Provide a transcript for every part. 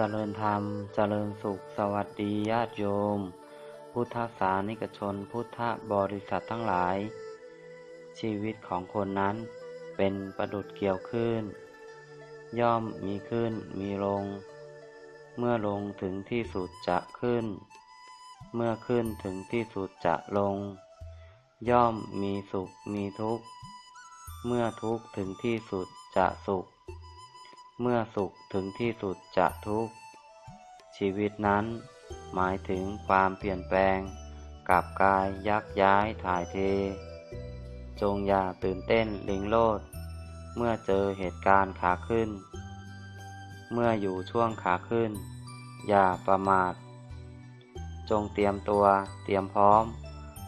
เจริญธรรมเจริญสุขสวัสดีญาติโยมพุทธศาสนิกชนพุทธบริษัททั้งหลายชีวิตของคนนั้นเป็นประดุจเกี่ยวคลื่นย่อมมีขึ้นมีลงเมื่อลงถึงที่สุดจะขึ้นเมื่อขึ้นถึงที่สุดจะลงย่อมมีสุขมีทุกข์เมื่อทุกข์ถึงที่สุดจะสุขเมื่อสุขถึงที่สุดจะทุกข์ชีวิตนั้นหมายถึงความเปลี่ยนแปลงกับกายยักย้ายถ่ายเทจงอย่าตื่นเต้นลิงโลดเมื่อเจอเหตุการณ์ขาขึ้นเมื่ออยู่ช่วงขาขึ้นอย่าประมาทจงเตรียมตัวเตรียมพร้อม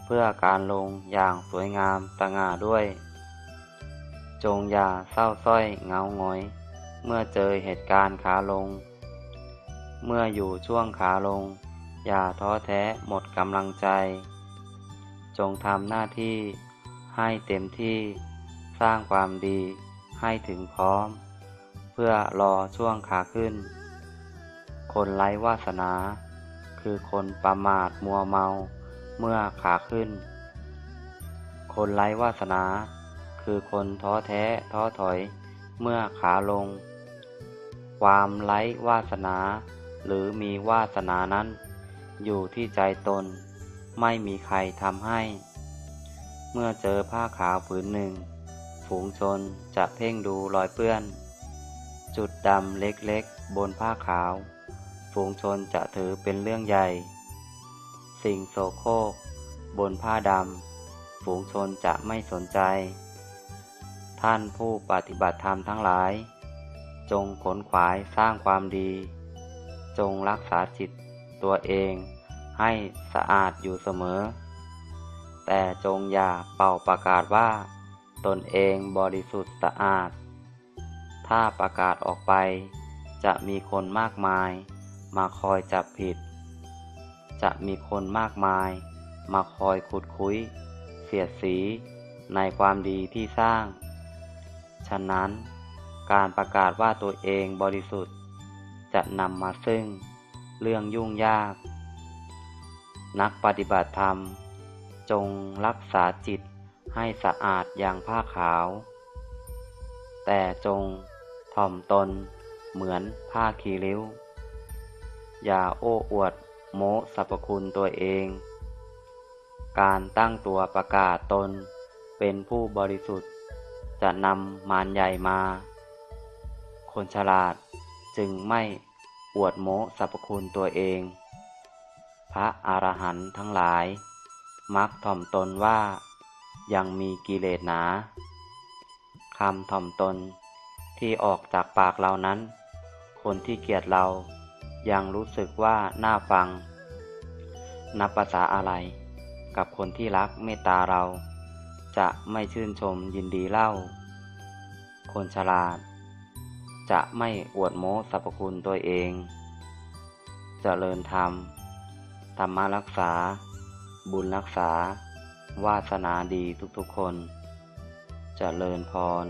เพื่อการลงอย่างสวยงามสง่าด้วยจงอย่าเศร้าส้อยเหงาหงอยเมื่อเจอเหตุการณ์ขาลงเมื่ออยู่ช่วงขาลงอย่าท้อแท้หมดกำลังใจจงทำหน้าที่ให้เต็มที่สร้างความดีให้ถึงพร้อมเพื่อรอช่วงขาขึ้นคนไร้วาสนาคือคนประมาทมัวเมาเมื่อขาขึ้นคนไร้วาสนาคือคนท้อแท้ท้อถอยเมื่อขาลงความไร้วาสนาหรือมีวาสนานั้นอยู่ที่ใจตนไม่มีใครทำให้เมื่อเจอผ้าขาวผืนหนึ่งฝูงชนจะเพ่งดูรอยเปื้อนจุดดำเล็กๆบนผ้าขาวฝูงชนจะถือเป็นเรื่องใหญ่สิ่งโสโครกบนผ้าดำฝูงชนจะไม่สนใจท่านผู้ปฏิบัติธรรมทั้งหลายจงขนขวายสร้างความดีจงรักษาจิตตัวเองให้สะอาดอยู่เสมอแต่จงอย่าเป่าประกาศว่าตนเองบริสุทธิ์สะอาดถ้าประกาศออกไปจะมีคนมากมายมาคอยจับผิดจะมีคนมากมายมาคอยขุดคุยเสียดสีในความดีที่สร้างฉะนั้นการประกาศว่าตัวเองบริสุทธิ์จะนำมาซึ่งเรื่องยุ่งยากนักปฏิบัติธรรมจงรักษาจิตให้สะอาดอย่างผ้าขาวแต่จงถ่อมตนเหมือนผ้าคีริ้วอย่าโอ้อวดโม้สรรพคุณตัวเองการตั้งตัวประกาศตนเป็นผู้บริสุทธิ์จะนำมารใหญ่มาคนฉลาดจึงไม่อวดโม้สรรพคุณตัวเองพระอรหันต์ทั้งหลายมักถ่อมตนว่ายังมีกิเลสหนาคำถ่อมตนที่ออกจากปากเรานั้นคนที่เกลียดเรายังรู้สึกว่าน่าฟังนับภาษาอะไรกับคนที่รักเมตตาเราจะไม่ชื่นชมยินดีเล่าคนฉลาดจะไม่อวดโม้สรรพคุณตัวเองเจริญธรรมธรรมรักษาบุญรักษาวาสนาดีทุกๆคนเจริญพร